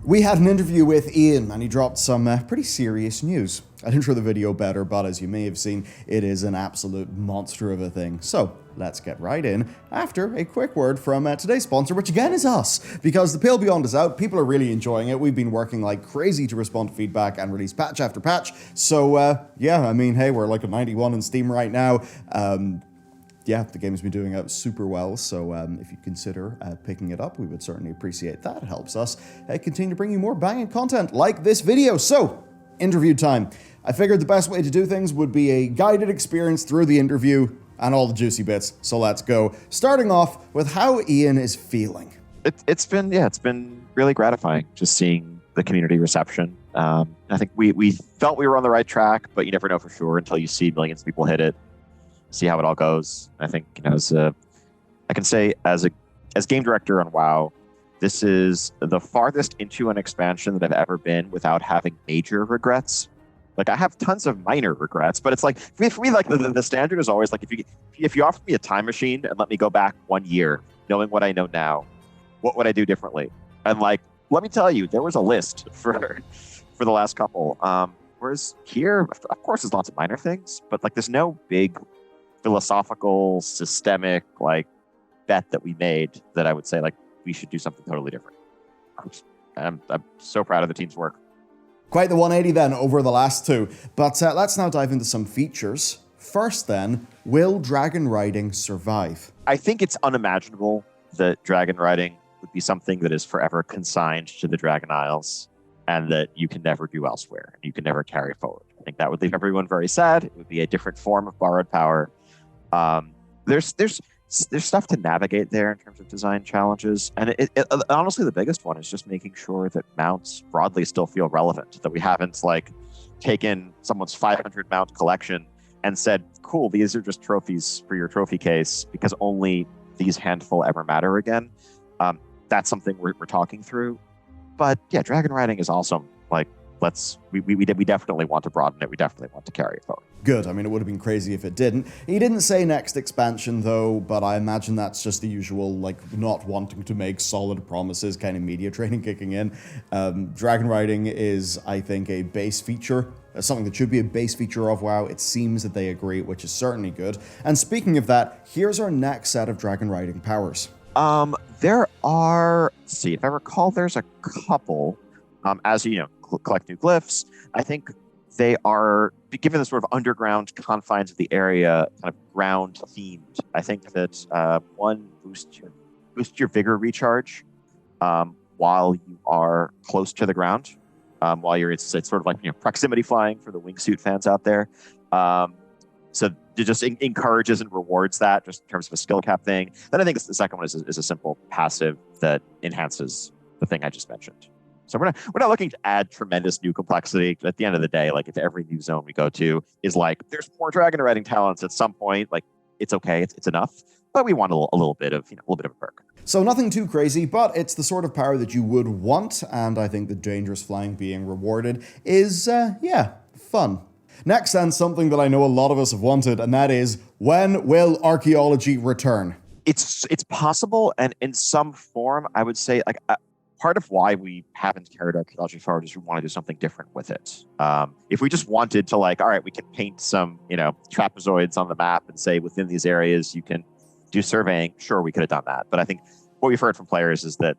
We had an interview with Ian, and he dropped some pretty serious news. I'd intro the video better, but as you may have seen, it is an absolute monster of a thing. So, let's get right in after a quick word from today's sponsor, which again is us, because The Pale Beyond is out. People are really enjoying it. We've been working like crazy to respond to feedback and release patch after patch. So, yeah, I mean, hey, we're like a 91 in Steam right now. Yeah, the game's been doing super well, so if you consider picking it up, we would certainly appreciate that. It helps us continue to bring you more banging content like this video. So, interview time. I figured the best way to do things would be a guided experience through the interview and all the juicy bits, so let's go. Starting off with how Ian is feeling. It's been really gratifying just seeing the community reception. I think we felt we were on the right track, but you never know for sure until you see millions of people hit it. See how it all goes. I think, I can say as game director on WoW, this is the farthest into an expansion that I've ever been without having major regrets. Like, I have tons of minor regrets, but it's like for me, like the standard is always like if you offered me a time machine and let me go back 1 year, knowing what I know now, what would I do differently? And like, let me tell you, there was a list for the last couple. Whereas here, of course, there's lots of minor things, but like, there's no big philosophical, systemic, like, bet that we made that I would say, like, we should do something totally different. I'm so proud of the team's work. Quite the 180 then over the last two. But let's now dive into some features. First then, will Dragonriding survive? I think it's unimaginable that Dragonriding would be something that is forever consigned to the Dragon Isles and that you can never do elsewhere. You can never carry forward. I think that would leave everyone very sad. It would be a different form of borrowed power. There's stuff to navigate there in terms of design challenges, and honestly, the biggest one is just making sure that mounts broadly still feel relevant. That we haven't like taken someone's 500 mount collection and said, "Cool, these are just trophies for your trophy case because only these handful ever matter again." That's something we're talking through. But yeah, Dragonriding is awesome. Like, we definitely want to broaden it. We definitely want to carry it forward. Good. I mean, it would have been crazy if it didn't. He didn't say next expansion, though, but I imagine that's just the usual, like, not wanting to make solid promises kind of media training kicking in. Dragonriding is, I think, a base feature, something that should be a base feature of WoW. It seems that they agree, which is certainly good. And speaking of that, here's our next set of Dragonriding powers. There are, let's see, if I recall, there's a couple, as you know, collect new glyphs. I think they are, given the sort of underground confines of the area, kind of ground themed. I think that one boosts your vigor recharge while you are close to the ground. While you're, it's sort of like, proximity flying for the wingsuit fans out there. So it just encourages and rewards that just in terms of a skill cap thing. Then I think the second one is a simple passive that enhances the thing I just mentioned. So we're not looking to add tremendous new complexity. At the end of the day, like, if every new zone we go to is like, there's more Dragonriding talents at some point, like, it's okay, it's enough. But we want a little bit of a perk. So nothing too crazy, but it's the sort of power that you would want, and I think the dangerous flying being rewarded is, fun. Next, then, something that I know a lot of us have wanted, and that is, when will Archeology return? It's possible, and in some form, I would say, like, part of why we haven't carried Archeology forward is we want to do something different with it. If we just wanted to, like, all right, we can paint some, trapezoids on the map and say within these areas you can do surveying, sure, we could have done that. But I think what we've heard from players is that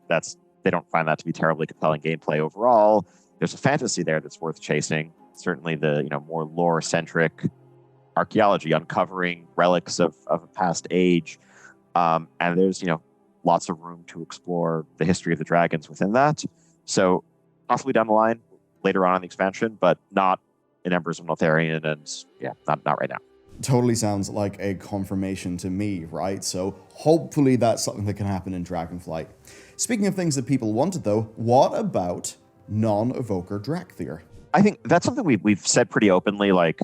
they don't find that to be terribly compelling gameplay overall. There's a fantasy there that's worth chasing. Certainly the, more lore-centric archaeology, uncovering relics of a past age. And there's, lots of room to explore the history of the dragons within that. So possibly down the line, later on in the expansion, but not in Embers of Notharian, and not right now. Totally sounds like a confirmation to me, right? So hopefully that's something that can happen in Dragonflight. Speaking of things that people wanted, though, what about non-evoker Drakthir? I think that's something we've said pretty openly. Like,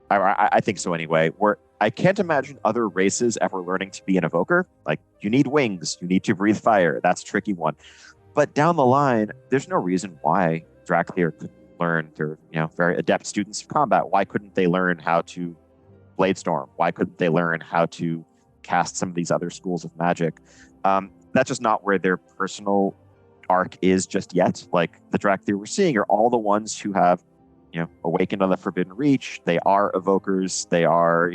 I think so anyway. I can't imagine other races ever learning to be an evoker. Like, you need wings, you need to breathe fire. That's a tricky one. But down the line, there's no reason why Drakthir couldn't learn. They're, very adept students of combat. Why couldn't they learn how to Bladestorm? Why couldn't they learn how to cast some of these other schools of magic? That's just not where their personal arc is just yet. Like the Dracthyr we're seeing are all the ones who have, awakened on the Forbidden Reach. They are evokers. They are,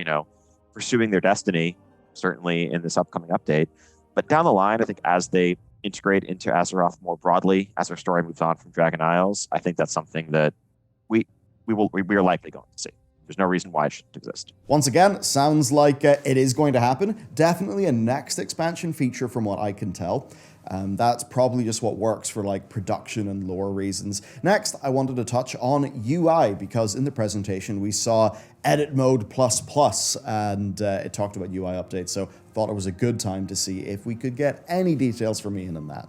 pursuing their destiny, certainly in this upcoming update. But down the line, I think as they integrate into Azeroth more broadly, as our story moves on from Dragon Isles, I think that's something that we are likely going to see. There's no reason why it shouldn't exist. Once again, sounds like it is going to happen. Definitely a next expansion feature from what I can tell. That's probably just what works for like production and lore reasons. Next, I wanted to touch on UI because in the presentation we saw edit mode ++, and it talked about UI updates. So thought it was a good time to see if we could get any details from Ian on that.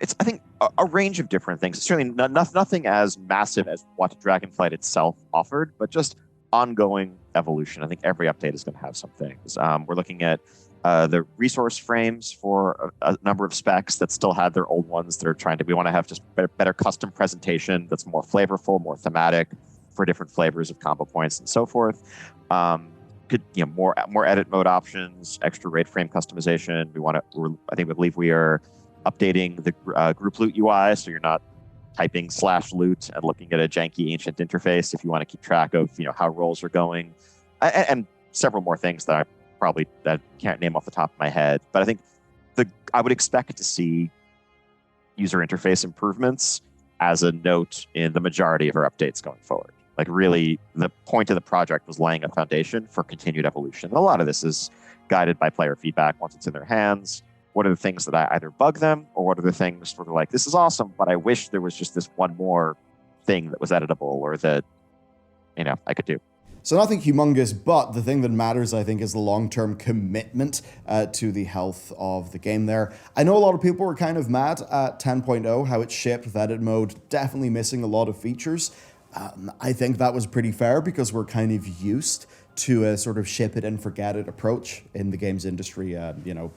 It's, I think, a range of different things. Certainly nothing as massive as what Dragonflight itself offered, but just ongoing evolution. I think every update is going to have some things. We're looking at the resource frames for a number of specs that still have their old ones that are we want to have just better custom presentation that's more flavorful, more thematic for different flavors of combo points and so forth. More edit mode options, extra raid frame customization. We believe we are updating the group loot UI, so you're not typing /loot and looking at a janky ancient interface if you want to keep track of how rolls are going, and several more things that I can't name off the top of my head. But I think I would expect to see user interface improvements as a note in the majority of our updates going forward. Like really, the point of the project was laying a foundation for continued evolution. And a lot of this is guided by player feedback once it's in their hands. What are the things that I either bug them, or what are the things where they're like, this is awesome, but I wish there was just this one more thing that was editable or that, I could do. So nothing humongous, but the thing that matters, I think, is the long-term commitment to the health of the game there. I know a lot of people were kind of mad at 10.0, how it shipped with edit mode, definitely missing a lot of features. I think that was pretty fair because we're kind of used to a sort of ship it and forget it approach in the games industry,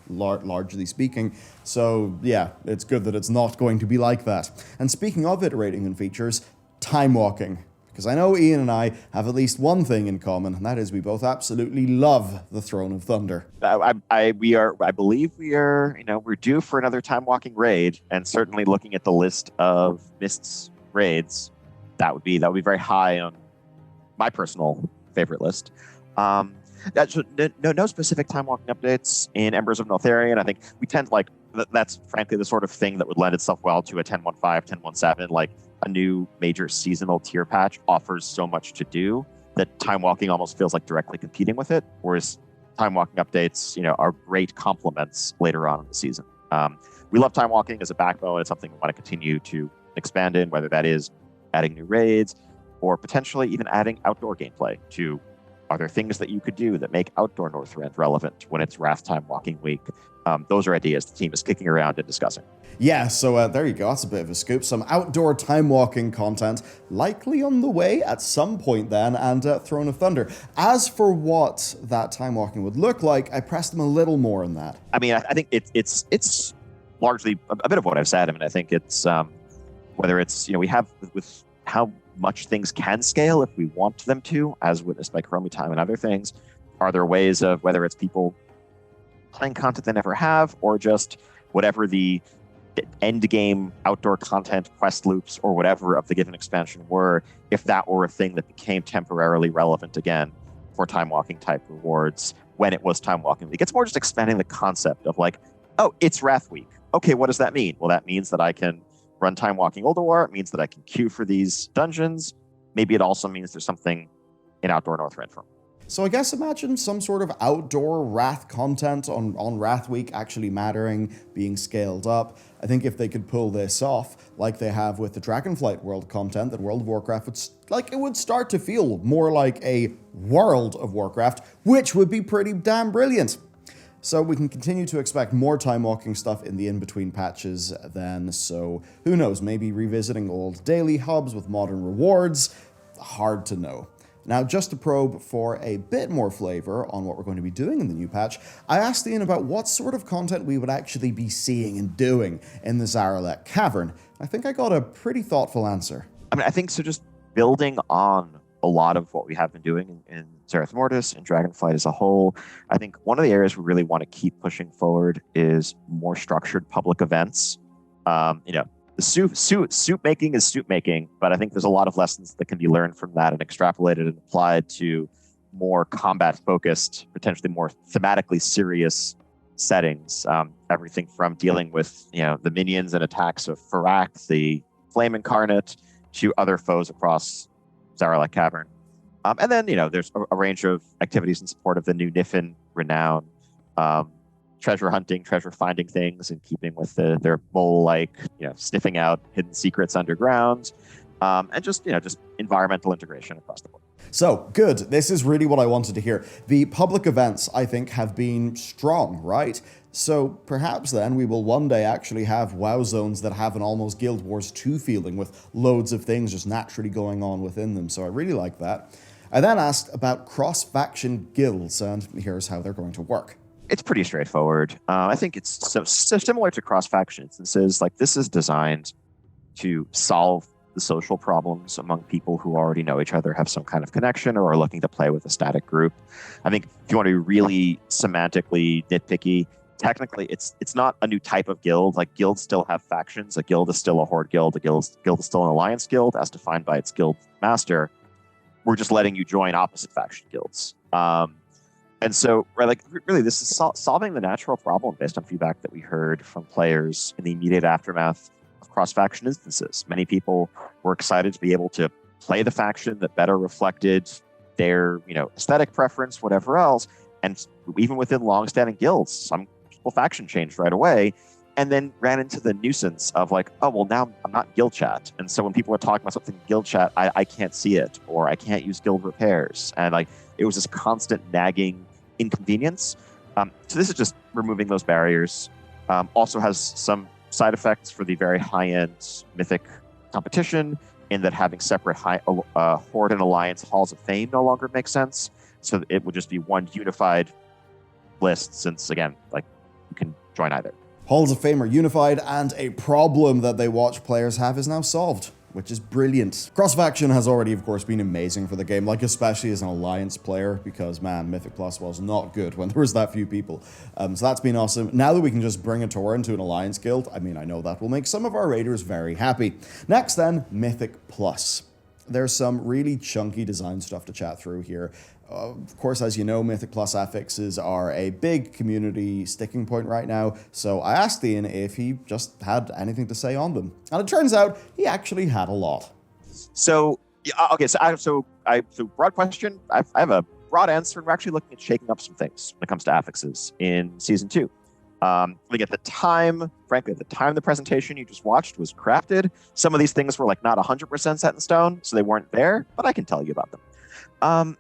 largely speaking. So yeah, it's good that it's not going to be like that. And speaking of iterating in features, time walking. Because I know Ian and I have at least one thing in common, and that is we both absolutely love the Throne of Thunder. I believe we are, we're due for another time walking raid, and certainly looking at the list of Mist's raids, that would be very high on my personal favorite list. No specific time walking updates in Embers of Neltharion. I think we tend to that's frankly the sort of thing that would lend itself well to a 10.15, 10.17, like a new major seasonal tier patch offers so much to do that time walking almost feels like directly competing with it, whereas time walking updates, are great complements later on in the season. We love time walking as a backbone. It's something we want to continue to expand in, whether that is adding new raids or potentially even adding outdoor gameplay to. Are there things that you could do that make outdoor Northrend relevant when it's Wrath Time Walking Week? Those are ideas the team is kicking around and discussing. Yeah, so there you go. That's a bit of a scoop. Some outdoor time walking content likely on the way at some point then, and Throne of Thunder. As for what that time walking would look like, I pressed them a little more on that. I mean, I think it's largely a bit of what I've said. I mean, I think it's whether it's we have with how much things can scale if we want them to, as witnessed by Chromie Time and other things. Are there ways of whether it's people playing content they never have, or just whatever the end game outdoor content, quest loops, or whatever of the given expansion were, if that were a thing that became temporarily relevant again for time walking type rewards when it was time walking week. It's more just expanding the concept of like, oh, it's Wrath Week. Okay, what does that mean? Well, that means that I can run time walking Older War. It means that I can queue for these dungeons. Maybe it also means there's something in outdoor Northrend for me. So I guess imagine some sort of outdoor Wrath content on Wrath Week actually mattering, being scaled up. I think if they could pull this off, like they have with the Dragonflight World content, then World of Warcraft would start to feel more like a World of Warcraft, which would be pretty damn brilliant. So we can continue to expect more time walking stuff in the in-between patches then, so who knows, maybe revisiting old daily hubs with modern rewards? Hard to know. Now, just to probe for a bit more flavor on what we're going to be doing in the new patch, I asked Ian about what sort of content we would actually be seeing and doing in the Zaralek Cavern. I think I got a pretty thoughtful answer. I mean, I think so just building on a lot of what we have been doing in Zereth Mortis and Dragonflight as a whole. I think one of the areas we really want to keep pushing forward is more structured public events The soup making is soup making, but I think there's a lot of lessons that can be learned from that and extrapolated and applied to more combat focused, potentially more thematically serious settings. Everything from dealing with the minions and attacks of Farak, the Flame Incarnate, to other foes across Zaralek Cavern. And then there's a range of activities in support of the new Niffin renown. Treasure hunting, treasure finding things, and keeping with their mole-like, sniffing out hidden secrets underground, and just environmental integration across the board. So, good. This is really what I wanted to hear. The public events, I think, have been strong, right? So perhaps then we will one day actually have WoW zones that have an almost Guild Wars 2 feeling with loads of things just naturally going on within them. So I really like that. I then asked about cross-faction guilds, and here's how they're going to work. It's pretty straightforward. I think it's so similar to cross-faction instances. Like, this is designed to solve the social problems among people who already know each other, have some kind of connection, or are looking to play with a static group. I think if you want to be really semantically nitpicky, technically it's not a new type of guild. Like, guilds still have factions. A guild is still a horde guild. A guild is still an alliance guild, as defined by its guild master. We're just letting you join opposite faction guilds. And so, really, this is solving the natural problem based on feedback that we heard from players in the immediate aftermath of cross-faction instances. Many people were excited to be able to play the faction that better reflected their, aesthetic preference, whatever else. And even within long-standing guilds, some people faction changed right away, and then ran into the nuisance of now I'm not guild chat. And so when people are talking about something in guild chat, I can't see it, or I can't use guild repairs. And it was this constant nagging inconvenience. So this is just removing those barriers. Also has some side effects for the very high-end Mythic competition, in that having separate Horde and Alliance Halls of Fame no longer makes sense. So it would just be one unified list, since, again, you can join either. Halls of Fame are unified, and a problem that they watch players have is now solved, which is brilliant. Cross-faction has already, of course, been amazing for the game, especially as an Alliance player, because, man, Mythic Plus was not good when there was that few people. So that's been awesome. Now that we can just bring a Tauren to an Alliance guild, I know that will make some of our raiders very happy. Next, then, Mythic Plus. There's some really chunky design stuff to chat through here. Of course, as you know, Mythic Plus affixes are a big community sticking point right now, so I asked Ian if he just had anything to say on them. And it turns out he actually had a lot. So, okay, so broad question. I have a broad answer. We're actually looking at shaking up some things when it comes to affixes in Season 2. I think at the time the presentation you just watched was crafted, some of these things were not 100% set in stone, so they weren't there, but I can tell you about them.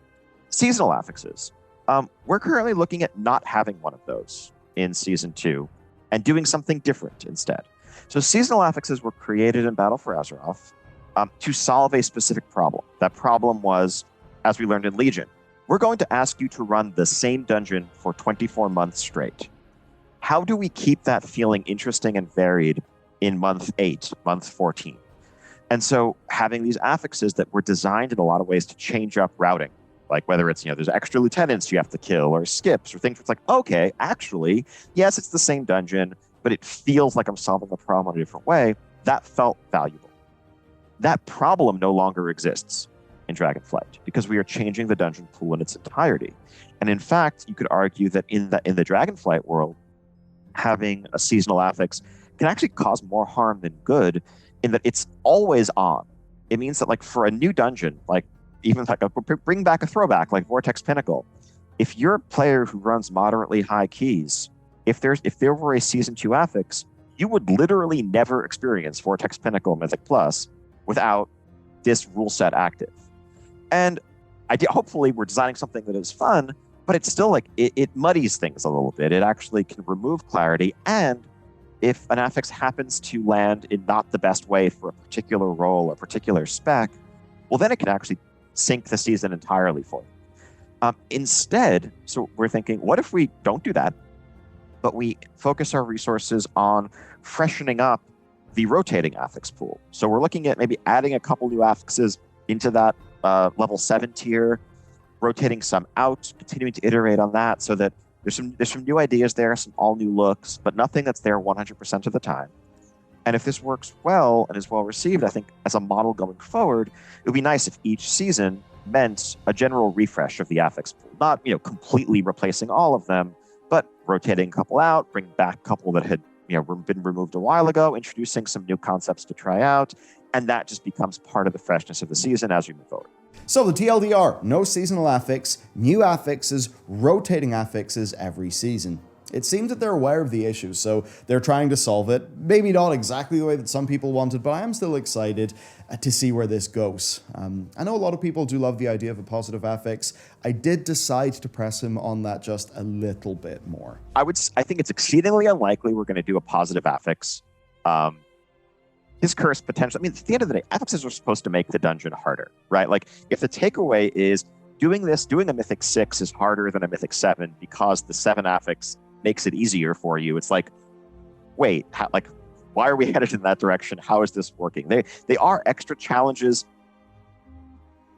Seasonal affixes. We're currently looking at not having one of those in Season 2 and doing something different instead. So seasonal affixes were created in Battle for Azeroth to solve a specific problem. That problem was, as we learned in Legion, we're going to ask you to run the same dungeon for 24 months straight. How do we keep that feeling interesting and varied in month 8, month 14? And so having these affixes that were designed in a lot of ways to change up routing, whether it's, there's extra lieutenants you have to kill, or skips, or things where it's okay, actually, yes, it's the same dungeon, but it feels like I'm solving the problem in a different way. That felt valuable. That problem no longer exists in Dragonflight, because we are changing the dungeon pool in its entirety. And in fact, you could argue that in the Dragonflight world, having a seasonal affix can actually cause more harm than good, in that it's always on. It means that for a new dungeon, even bring back a throwback like Vortex Pinnacle, if you're a player who runs moderately high keys, if there were a Season 2 affix, you would literally never experience Vortex Pinnacle Mythic Plus without this rule set active. And hopefully we're designing something that is fun, but it's still it muddies things a little bit. It actually can remove clarity, and if an affix happens to land in not the best way for a particular role or particular spec, well, then it can actually sink the season entirely for you. Instead, so we're thinking, what if we don't do that, but we focus our resources on freshening up the rotating affix pool? So we're looking at maybe adding a couple new affixes into that level 7 tier, rotating some out, continuing to iterate on that, so that there's some new ideas there, some all new looks, but nothing that's there 100% of the time. And if this works well and is well received, I think as a model going forward, it would be nice if each season meant a general refresh of the affix pool. Not, completely replacing all of them, but rotating a couple out, bring back a couple that had, been removed a while ago, introducing some new concepts to try out. And that just becomes part of the freshness of the season as we move forward. So the TLDR, no seasonal affix, new affixes, rotating affixes every season. It seems that they're aware of the issue, so they're trying to solve it. Maybe not exactly the way that some people wanted, but I am still excited to see where this goes. I know a lot of people do love the idea of a positive affix. I did decide to press him on that just a little bit more. I think it's exceedingly unlikely we're going to do a positive affix. His curse potential, at the end of the day, affixes are supposed to make the dungeon harder, right? Like, if the takeaway is doing a Mythic 6 is harder than a Mythic 7 because the 7 affix makes it easier for you. It's like, wait, why are we headed in that direction? How is this working? They are extra challenges.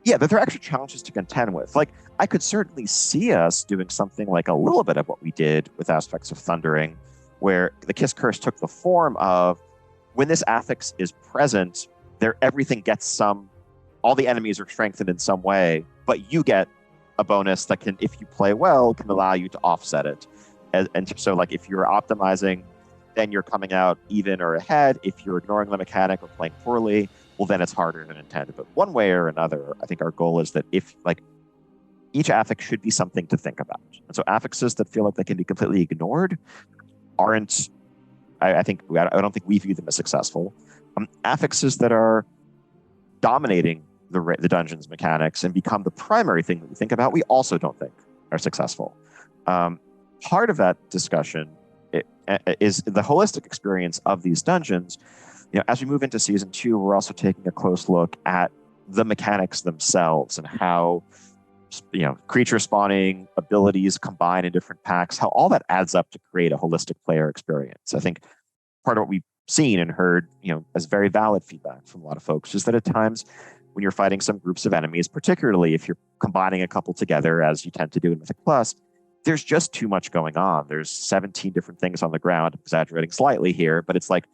Yeah, they're extra challenges to contend with. Like, I could certainly see us doing something like a little bit of what we did with Aspects of Thundering, where the Kiss Curse took the form of, when this affix is present, everything gets all the enemies are strengthened in some way, but you get a bonus that can, if you play well, can allow you to offset it. And so, like, if you're optimizing, then you're coming out even or ahead. If you're ignoring the mechanic or playing poorly, well, then it's harder than intended. But one way or another, I think our goal is that each affix should be something to think about. And so affixes that feel like they can be completely ignored aren't, I don't think we view them as successful. Affixes that are dominating the dungeon's mechanics and become the primary thing that we think about, we also don't think are successful. Part of that discussion is the holistic experience of these dungeons. As we move into season 2, we're also taking a close look at the mechanics themselves and how, creature spawning abilities combine in different packs, how all that adds up to create a holistic player experience. I think part of what we've seen and heard, as very valid feedback from a lot of folks, is that at times when you're fighting some groups of enemies, particularly if you're combining a couple together, as you tend to do in Mythic Plus, there's just too much going on. There's 17 different things on the ground, exaggerating slightly here, but it's like,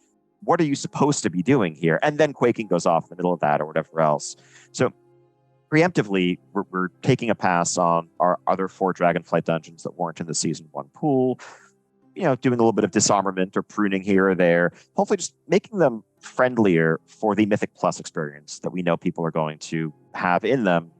what are you supposed to be doing here? And then Quaking goes off in the middle of that or whatever else. So preemptively, we're taking a pass on our other 4 Dragonflight dungeons that weren't in the season 1 pool, doing a little bit of disarmament or pruning here or there, hopefully just making them friendlier for the Mythic Plus experience that we know people are going to have in them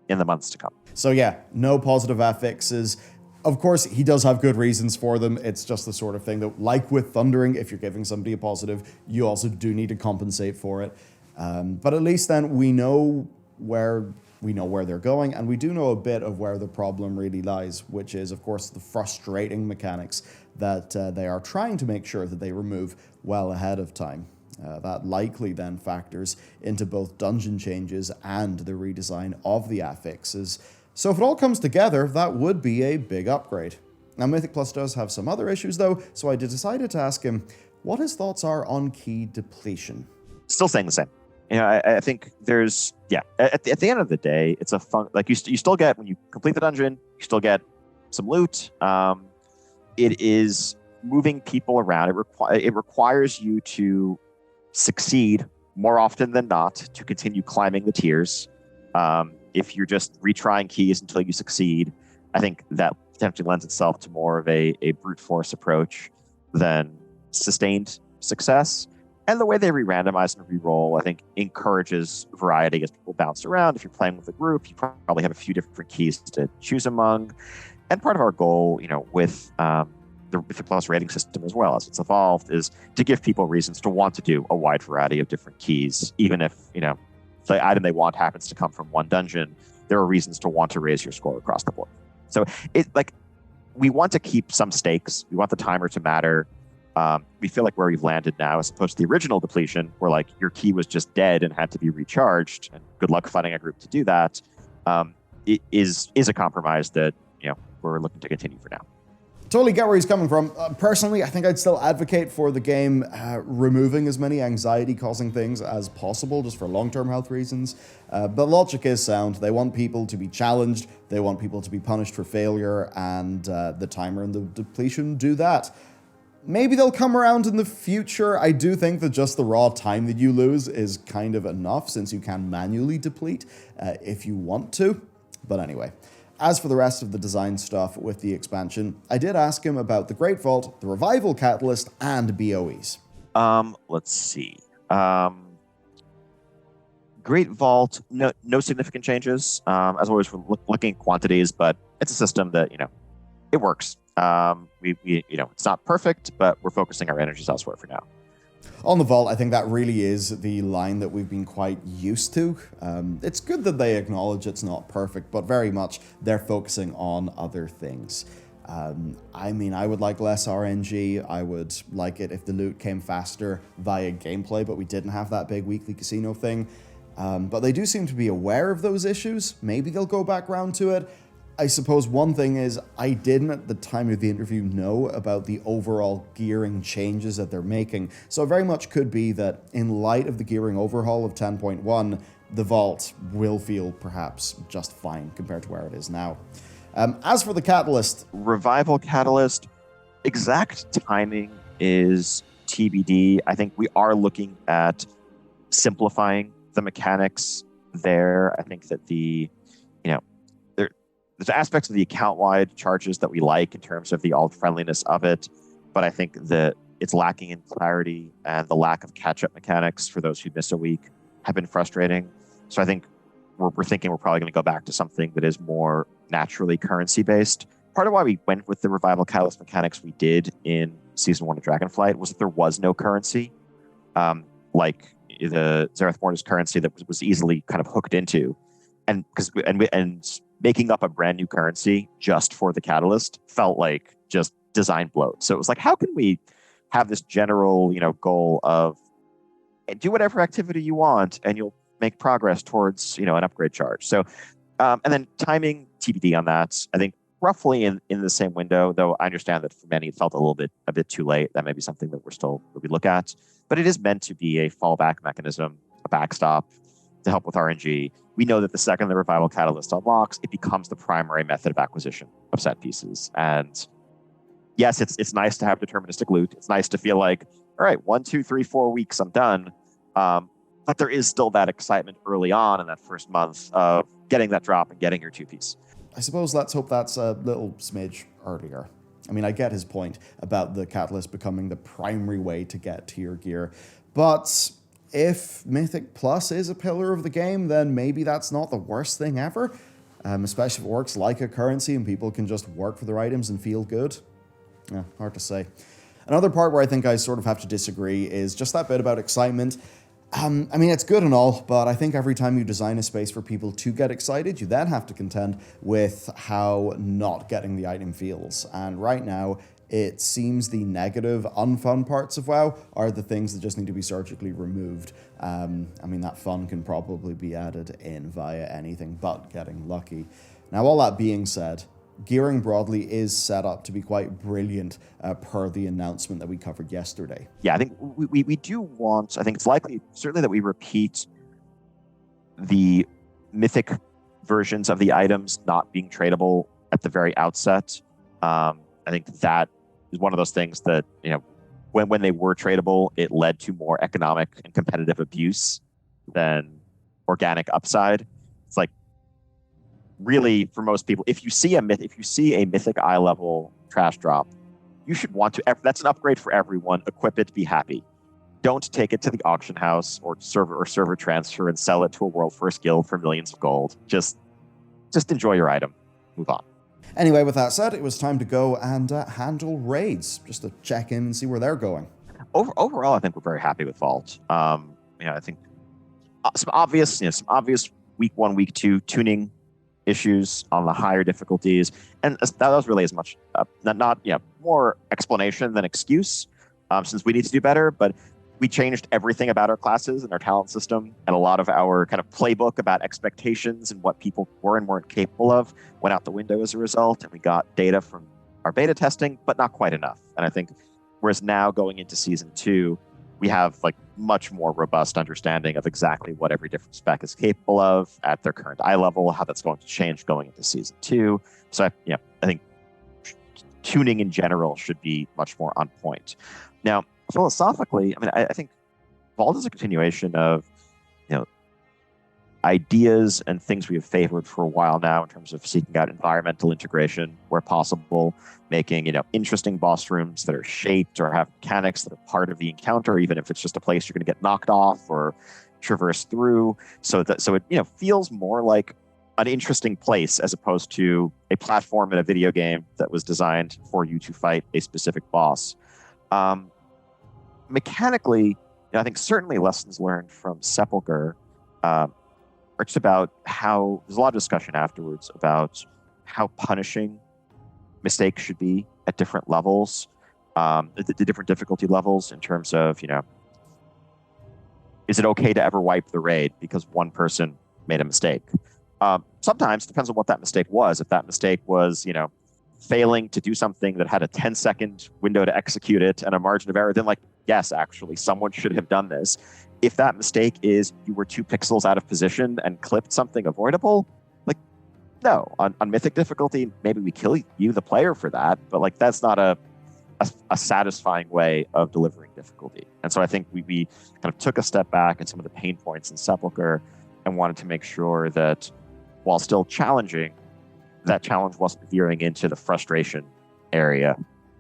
in the months to come. So yeah, no positive affixes. Of course, he does have good reasons for them. It's just the sort of thing that, like with Thundering, if you're giving somebody a positive, you also do need to compensate for it. But at least then we know where they're going, and we do know a bit of where the problem really lies, which is, of course, the frustrating mechanics that they are trying to make sure that they remove well ahead of time. That likely then factors into both dungeon changes and the redesign of the affixes. So if it all comes together, that would be a big upgrade. Now, Mythic Plus does have some other issues, though, so I decided to ask him what his thoughts are on key depletion. Still saying the same. I think there's, at the end of the day, it's a fun, like you still get, when you complete the dungeon, you still get some loot. It is moving people around. It requires you to succeed more often than not to continue climbing the tiers. If you're just retrying keys until you succeed, I think that potentially lends itself to more of a brute force approach than sustained success. And the way they re-randomize and re-roll, I think, encourages variety as people bounce around. If you're playing with a group, you probably have a few different keys to choose among. And part of our goal, with the Mythic Plus rating system as well as it's evolved, is to give people reasons to want to do a wide variety of different keys, even if, the item they want happens to come from one dungeon. There are reasons to want to raise your score across the board. So we want to keep some stakes. We want the timer to matter. We feel like where we've landed now, as opposed to the original depletion, where like your key was just dead and had to be recharged, and good luck finding a group to do that, it is a compromise that we're looking to continue for now. Totally get where he's coming from. Personally, I think I'd still advocate for the game removing as many anxiety-causing things as possible, just for long-term health reasons. But logic is sound. They want people to be challenged. They want people to be punished for failure, and the timer and the depletion do that. Maybe they'll come around in the future. I do think that just the raw time that you lose is kind of enough, since you can manually deplete if you want to. But anyway, as for the rest of the design stuff with the expansion, I did ask him about the Great Vault, the Revival Catalyst, and BOEs. Let's see. Great Vault, no significant changes. As always, we're looking at quantities, but it's a system that, it works. It's not perfect, but we're focusing our energies elsewhere for now. On the Vault, I think that really is the line that we've been quite used to. It's good that they acknowledge it's not perfect, but very much they're focusing on other things. I would like less RNG. I would like it if the loot came faster via gameplay, but we didn't have that big weekly casino thing. But they do seem to be aware of those issues. Maybe they'll go back round to it. I suppose one thing is, I didn't at the time of the interview know about the overall gearing changes that they're making. So it very much could be that in light of the gearing overhaul of 10.1, the Vault will feel perhaps just fine compared to where it is now. As for the Catalyst... Revival Catalyst, exact timing is TBD. I think we are looking at simplifying the mechanics there. I think that there's aspects of the account-wide charges that we like in terms of the alt-friendliness of it, but I think that it's lacking in clarity, and the lack of catch-up mechanics for those who miss a week have been frustrating. So I think we're thinking we're probably going to go back to something that is more naturally currency-based. Part of why we went with the Revival Catalyst mechanics we did in Season 1 of Dragonflight was that there was no currency, like the Zareth Mortis currency that was easily kind of hooked into. And making up a brand new currency just for the Catalyst felt like just design bloat. So it was like, how can we have this general, goal of do whatever activity you want and you'll make progress towards, an upgrade charge. So, and then timing TBD on that. I think roughly in the same window, though I understand that for many it felt a bit too late. That may be something that we look at, but it is meant to be a fallback mechanism, a backstop to help with RNG. We know that the second the Revival Catalyst unlocks, it becomes the primary method of acquisition of set pieces. And yes, it's nice to have deterministic loot. It's nice to feel like, all right, 1, 2, 3, 4 weeks, I'm done. But there is still that excitement early on in that first month of getting that drop and getting your 2-piece. I suppose let's hope that's a little smidge earlier. I get his point about the Catalyst becoming the primary way to get to your gear, but if Mythic Plus is a pillar of the game, then maybe that's not the worst thing ever, especially if it works like a currency and people can just work for their items and feel good. Yeah, hard to say. Another part where I think I sort of have to disagree is just that bit about excitement. It's good and all, but I think every time you design a space for people to get excited, you then have to contend with how not getting the item feels. And right now, it seems the negative, unfun parts of WoW are the things that just need to be surgically removed. That fun can probably be added in via anything but getting lucky. Now, all that being said, gearing broadly is set up to be quite brilliant per the announcement that we covered yesterday. Yeah, I think we do want, I think it's likely, certainly that we repeat the Mythic versions of the items not being tradable at the very outset. I think that is one of those things that, when they were tradable, it led to more economic and competitive abuse than organic upside. It's like, really, for most people, if you see a Mythic eye level trash drop, you should want to. That's an upgrade for everyone. Equip it, be happy. Don't take it to the auction house or server transfer and sell it to a world first guild for millions of gold. Just enjoy your item. Move on. Anyway, with that said, it was time to go and handle raids, just to check in and see where they're going. Overall, I think we're very happy with Vault. I think some obvious week 1, week 2 tuning issues on the higher difficulties, and that was really as much more explanation than excuse, since we need to do better. But we changed everything about our classes and our talent system, and a lot of our kind of playbook about expectations and what people were and weren't capable of went out the window as a result. And we got data from our beta testing, but not quite enough. And I think whereas now going into Season 2, we have much more robust understanding of exactly what every different spec is capable of at their current eye level, how that's going to change going into Season 2. So I think tuning in general should be much more on point. Now, philosophically, I mean, I think Vault is a continuation of, ideas and things we have favored for a while now in terms of seeking out environmental integration where possible, making, interesting boss rooms that are shaped or have mechanics that are part of the encounter, even if it's just a place you're going to get knocked off or traverse through. So it, feels more like an interesting place as opposed to a platform in a video game that was designed for you to fight a specific boss. Mechanically, I think certainly lessons learned from Sepulchre are just about how there's a lot of discussion afterwards about how punishing mistakes should be at different levels, the different difficulty levels in terms of, is it okay to ever wipe the raid because one person made a mistake? Sometimes, depends on what that mistake was. If that mistake was, failing to do something that had a 10-second window to execute it and a margin of error, then yes, actually, someone should have done this. If that mistake is you were 2 pixels out of position and clipped something avoidable, no. On Mythic difficulty, maybe we kill you, the player, for that, but that's not a satisfying way of delivering difficulty. And so I think we kind of took a step back in some of the pain points in Sepulchre and wanted to make sure that while still challenging, that challenge wasn't veering into the frustration area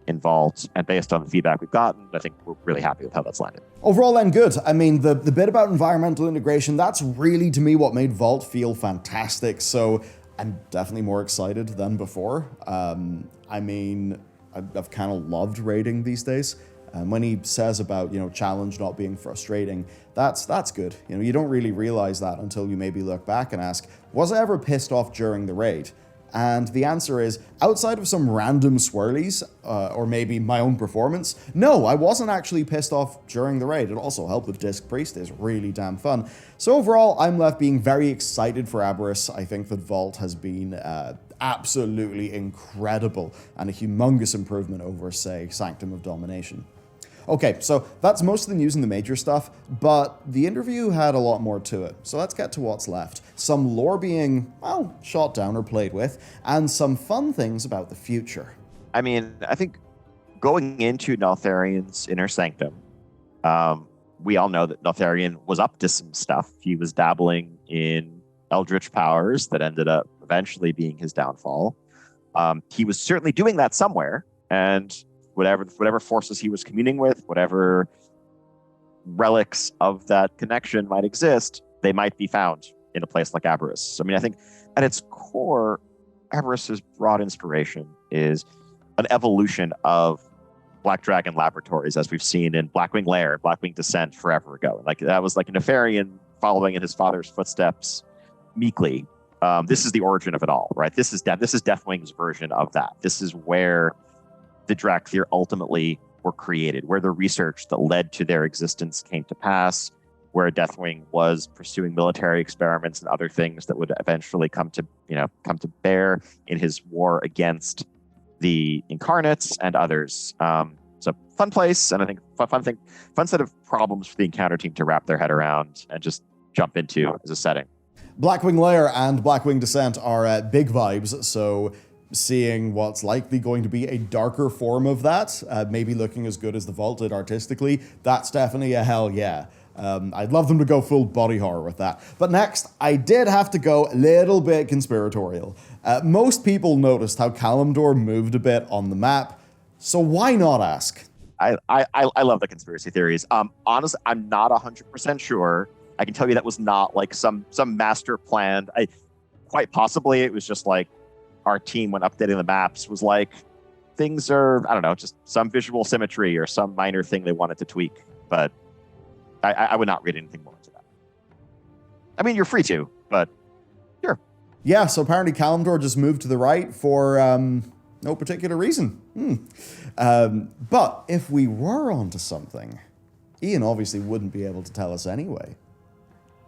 in Vault. And based on the feedback we've gotten, I think we're really happy with how that's landed. Overall then, good. I mean, the bit about environmental integration, that's really, to me, what made Vault feel fantastic. So I'm definitely more excited than before. I mean, I've kind of loved raiding these days. When he says about, challenge not being frustrating, that's good. You don't really realize that until you maybe look back and ask, was I ever pissed off during the raid? And the answer is, outside of some random swirlies, or maybe my own performance, no, I wasn't actually pissed off during the raid. It also helped with Disc Priest, it's really damn fun. So overall, I'm left being very excited for Aberrus. I think that Vault has been absolutely incredible and a humongous improvement over, say, Sanctum of Domination. Okay, so that's most of the news and the major stuff, but the interview had a lot more to it, so let's get to what's left. Some lore being, shot down or played with, and some fun things about the future. I mean, I think going into Neltharion's Inner Sanctum, we all know that Neltharion was up to some stuff. He was dabbling in eldritch powers that ended up eventually being his downfall. He was certainly doing that somewhere, and whatever forces he was communing with, whatever relics of that connection might exist, they might be found in a place like Aberrus. So, I mean, I think at its core, Aberrus's broad inspiration is an evolution of Black Dragon Laboratories, as we've seen in Blackwing Lair, Blackwing Descent forever ago. That was like a Nefarian following in his father's footsteps meekly. This is the origin of it all, right? This is Deathwing's version of that. This is where the Dracthyr ultimately were created, where the research that led to their existence came to pass, where Deathwing was pursuing military experiments and other things that would eventually come to bear in his war against the Incarnates and others. So fun place, and I think fun set of problems for the encounter team to wrap their head around and just jump into as a setting. Blackwing Lair and Blackwing Descent are big vibes, so seeing what's likely going to be a darker form of that, maybe looking as good as the Vault did artistically, that's definitely a hell yeah. I'd love them to go full body horror with that. But next, I did have to go a little bit conspiratorial. Most people noticed how Kalimdor moved a bit on the map, so why not ask? I love the conspiracy theories. Honestly, I'm not 100% sure. I can tell you that was not like some master planned. Quite possibly it was just like our team, when updating the maps, was like, things are, I don't know, just some visual symmetry or some minor thing they wanted to tweak. But I would not read anything more into that. I mean, you're free to, but sure. Yeah, so apparently Kalimdor just moved to the right for no particular reason. But if we were onto something, Ian obviously wouldn't be able to tell us anyway.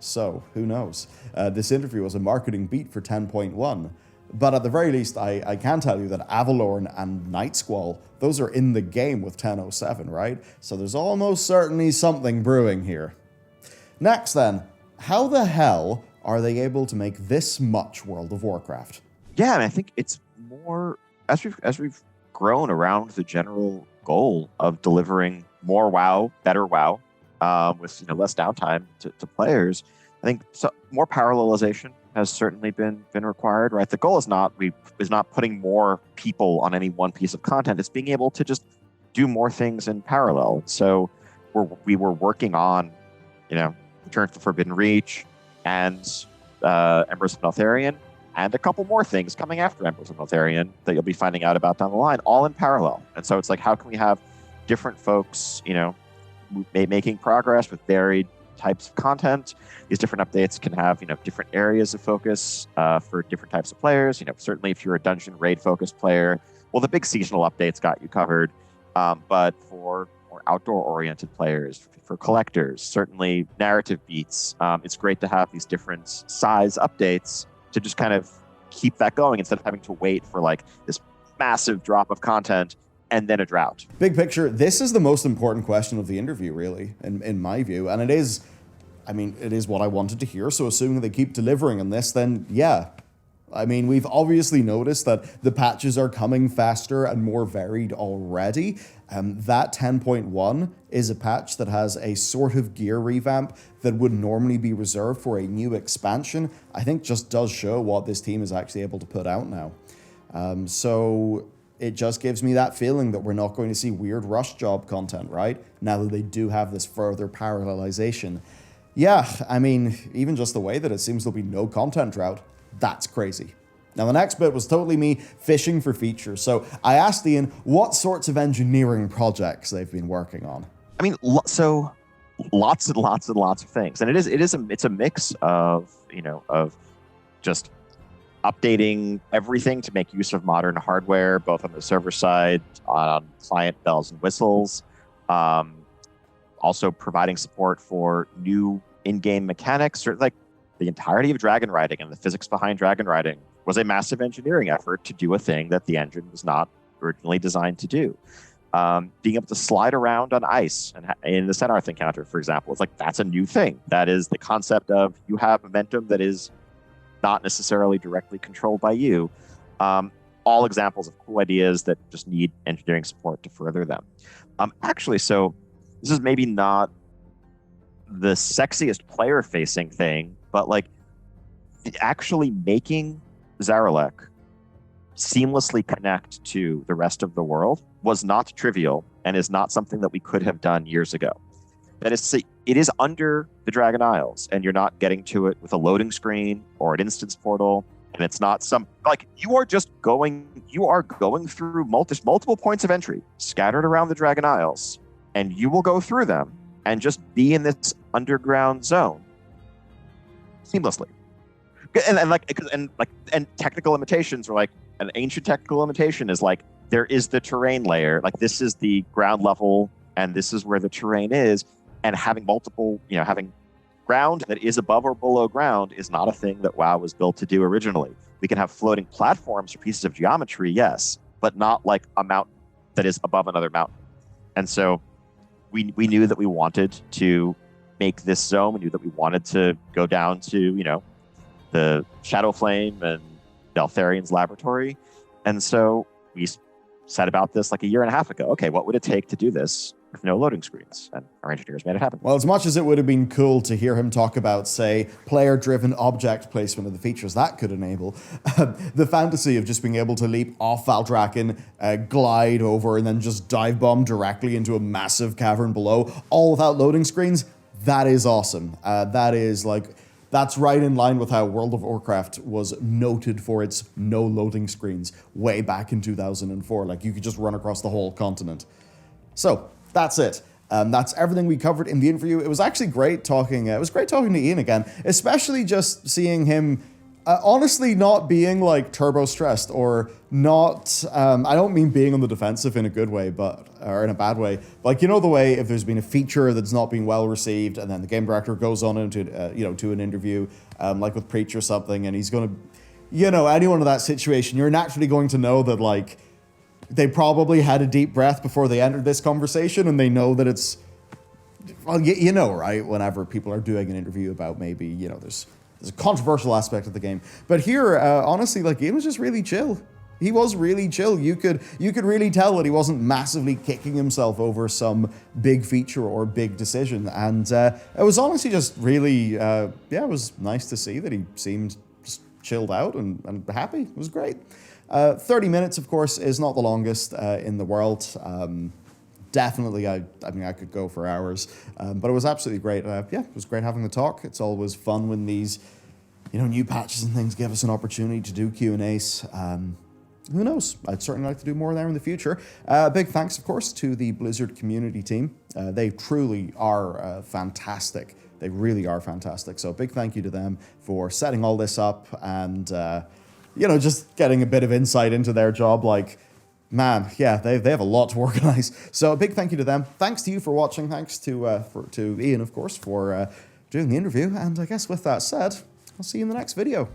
So, who knows? This interview was a marketing beat for 10.1. But at the very least, I can tell you that Avalorn and Night Squall, those are in the game with 10.07, right? So there's almost certainly something brewing here. Next then, how the hell are they able to make this much World of Warcraft? Yeah, and I think it's more, as we've grown around the general goal of delivering more WoW, better WoW, with less downtime to players. I think more parallelization has certainly been required, right? The goal is not putting more people on any one piece of content. It's being able to just do more things in parallel. So we were working on, Return to the Forbidden Reach and Embers of Neltharion, and a couple more things coming after Embers of Neltharion that you'll be finding out about down the line, all in parallel. And so it's like, how can we have different folks, making progress with varied types of content? These different updates can have, different areas of focus for different types of players. Certainly if you're a dungeon raid focused player, well, the big seasonal updates got you covered. But for more outdoor oriented players, for collectors, certainly narrative beats, it's great to have these different size updates to just kind of keep that going instead of having to wait for like this massive drop of content and then a drought. Big picture, this is the most important question of the interview, really, in my view. And it is what I wanted to hear. So assuming they keep delivering on this, then yeah. I mean, we've obviously noticed that the patches are coming faster and more varied already. That 10.1 is a patch that has a sort of gear revamp that would normally be reserved for a new expansion. I think just does show what this team is actually able to put out now. So it just gives me that feeling that we're not going to see weird rush job content, right? Now that they do have this further parallelization. Yeah, I mean, even just the way that it seems there'll be no content drought, that's crazy. Now, the next bit was totally me fishing for features. So I asked Ian what sorts of engineering projects they've been working on. I mean, so lots and lots and lots of things. And it's a mix of, of just updating everything to make use of modern hardware, both on the server side, on client bells and whistles. Also providing support for new in-game mechanics, or like the entirety of Dragonriding and the physics behind Dragonriding was a massive engineering effort to do a thing that the engine was not originally designed to do. Being able to slide around on ice and in the Senarth encounter, for example, it's like, that's a new thing. That is the concept of you have momentum that is not necessarily directly controlled by you. All examples of cool ideas that just need engineering support to further them. So this is maybe not the sexiest player-facing thing, but like actually making Zaralek seamlessly connect to the rest of the world was not trivial and is not something that we could have done years ago. That is to say, it is under the Dragon Isles, and you're not getting to it with a loading screen or an instance portal, and it's not you are going through multiple points of entry scattered around the Dragon Isles, and you will go through them and just be in this underground zone seamlessly. And technical limitations are like, an ancient technical limitation is like, there is the terrain layer, like this is the ground level and this is where the terrain is, and having multiple, having ground that is above or below ground is not a thing that WoW was built to do originally. We can have floating platforms or pieces of geometry, yes, but not like a mountain that is above another mountain. And so we knew that we wanted to make this zone. We knew that we wanted to go down to, the Shadowflame and Neltharion's laboratory. And so we set about this like a year and a half ago. Okay, what would it take to do this with no loading screens? And our engineers made it happen. Well, as much as it would have been cool to hear him talk about, say, player-driven object placement of the features that could enable, the fantasy of just being able to leap off Valdrakken, glide over, and then just dive bomb directly into a massive cavern below, all without loading screens, that is awesome. That's right in line with how World of Warcraft was noted for its no loading screens way back in 2004. Like, you could just run across the whole continent. So that's it. That's everything we covered in the interview. It was actually great talking. It was great talking to Ian again, especially just seeing him honestly not being like turbo stressed or not. I don't mean being on the defensive in a good way, or in a bad way. Like, the way if there's been a feature that's not being well received, and then the game director goes on into to an interview, like with Preach or something, and he's going to, anyone in that situation, you're naturally going to know that like they probably had a deep breath before they entered this conversation, and they know that it's, well, right? Whenever people are doing an interview about maybe, there's a controversial aspect of the game. But here, honestly, like, Ian was just really chill. he was really chill. You could really tell that he wasn't massively kicking himself over some big feature or big decision. And it was honestly just really, yeah, it was nice to see that he seemed just chilled out and happy. It was great. 30 minutes, of course, is not the longest in the world. Definitely, I mean, I could go for hours, but it was absolutely great. Yeah, it was great having the talk. It's always fun when these, new patches and things give us an opportunity to do Q&As. Who knows? I'd certainly like to do more there in the future. Big thanks, of course, to the Blizzard community team. They truly are fantastic. They really are fantastic. So big thank you to them for setting all this up and, just getting a bit of insight into their job. Like, man, yeah, they have a lot to organize. So a big thank you to them. Thanks to you for watching. Thanks to Ian, of course, for doing the interview. And I guess with that said, I'll see you in the next video.